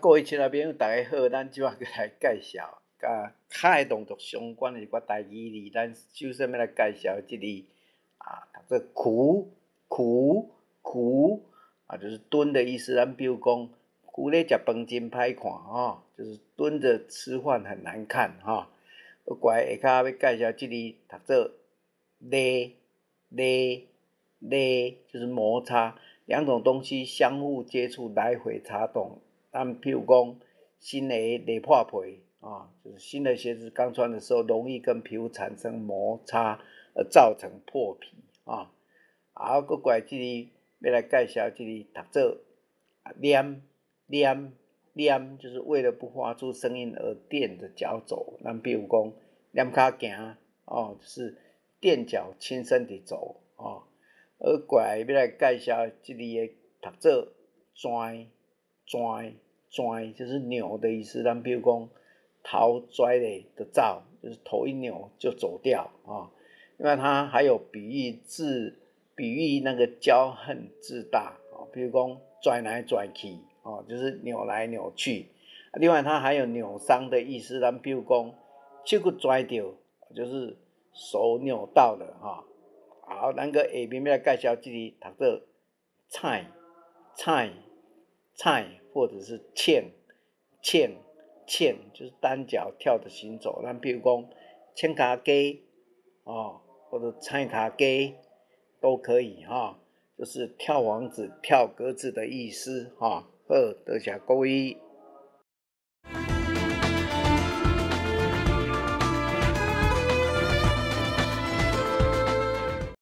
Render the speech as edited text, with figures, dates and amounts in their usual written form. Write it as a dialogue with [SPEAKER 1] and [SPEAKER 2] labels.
[SPEAKER 1] 各位亲爱朋友，大家好，咱即摆来介绍甲脚的动作相关的一寡台语字。咱首先要来介绍即个读做苦，就是蹲的意思。咱比如讲，跍咧食饭真歹看，就是蹲着吃饭很难看，过来下骹要介绍即个读做咧，就是摩擦，两种东西相互接触，来回擦动。咱譬如讲，新鞋礪破皮就是新的鞋子刚穿的时候，容易跟皮肤产生摩擦而造成破皮搁过来这里要来介绍这里读做踮，就是为了不发出声音而踮着脚走。咱比如讲踮脚行就是踮脚轻声地走过来要来介绍这里的读做跩，就是扭的意思。咱比如讲头跩咧就走，就是头一扭就走掉因为它还有比喻那个骄横自大比如讲跩来跩去就是扭来扭去。另外它还有扭伤的意思。咱比如讲手骨跩著，就是手扭到了好，咱个下面要来介绍这里读做tsáin，或者是kiânn，就是单脚跳着行走。咱比如讲tshíng-kha-ke或者tsin-kha-ke都可以就是跳王子、跳格子的意思好，多谢各位。